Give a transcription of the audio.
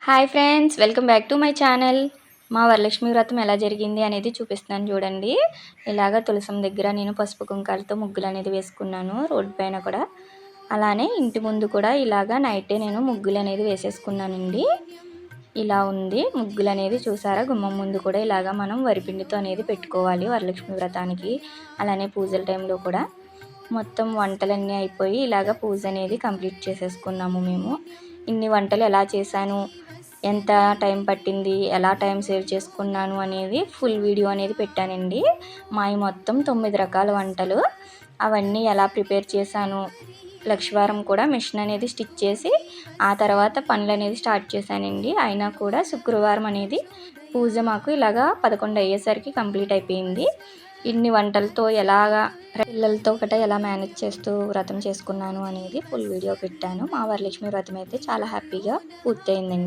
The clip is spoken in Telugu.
Hi friends, welcome back to my channel. మా వరలక్ష్మి వ్రతం ఎలా జరిగింది అనేది చూపిస్తున్నాను చూడండి. ఇలాగ తులసం దగ్గర నేను పసుపు కుంకాలతో ముగ్గులు అనేది వేసుకున్నాను. రోడ్డు పైన కూడా అలానే ఇంటి ముందు కూడా ఇలాగ నైటే నేను ముగ్గులు అనేది వేసేసుకున్నానండి. ఇలా ఉంది ముగ్గులు అనేది. చూసారా, గుమ్మం ముందు కూడా ఇలాగ మనం వరిపిండితో అనేది పెట్టుకోవాలి వరలక్ష్మి వ్రతానికి. అలానే పూజల టైంలో కూడా మొత్తం వంటలన్నీ అయిపోయి ఇలాగ పూజ అనేది కంప్లీట్ చేసేసుకున్నాము మేము. ఇన్ని వంటలు ఎలా చేశాను, ఎంత టైం పట్టింది, ఎలా టైం సేవ్ చేసుకున్నాను అనేది ఫుల్ వీడియో అనేది పెట్టానండి. మావి మొత్తం 9 రకాల వంటలు. అవన్నీ ఎలా ప్రిపేర్ చేశాను. లక్షవారం కూడా మిషన్ అనేది స్టిచ్ చేసి ఆ తర్వాత పనులు అనేది స్టార్ట్ చేశానండి. అయినా కూడా శుక్రవారం అనేది పూజ మాకు ఇలాగా 11 అయ్యేసరికి కంప్లీట్ అయిపోయింది. ఇన్ని వంటలతో ఎలాగా పిల్లలతో గట్రా ఎలా మేనేజ్ చేస్తూ వ్రతం చేసుకున్నాను అనేది ఫుల్ వీడియో పెట్టాను. మా వరలక్ష్మి వ్రతం అయితే చాలా హ్యాపీగా పూర్తయిందండి.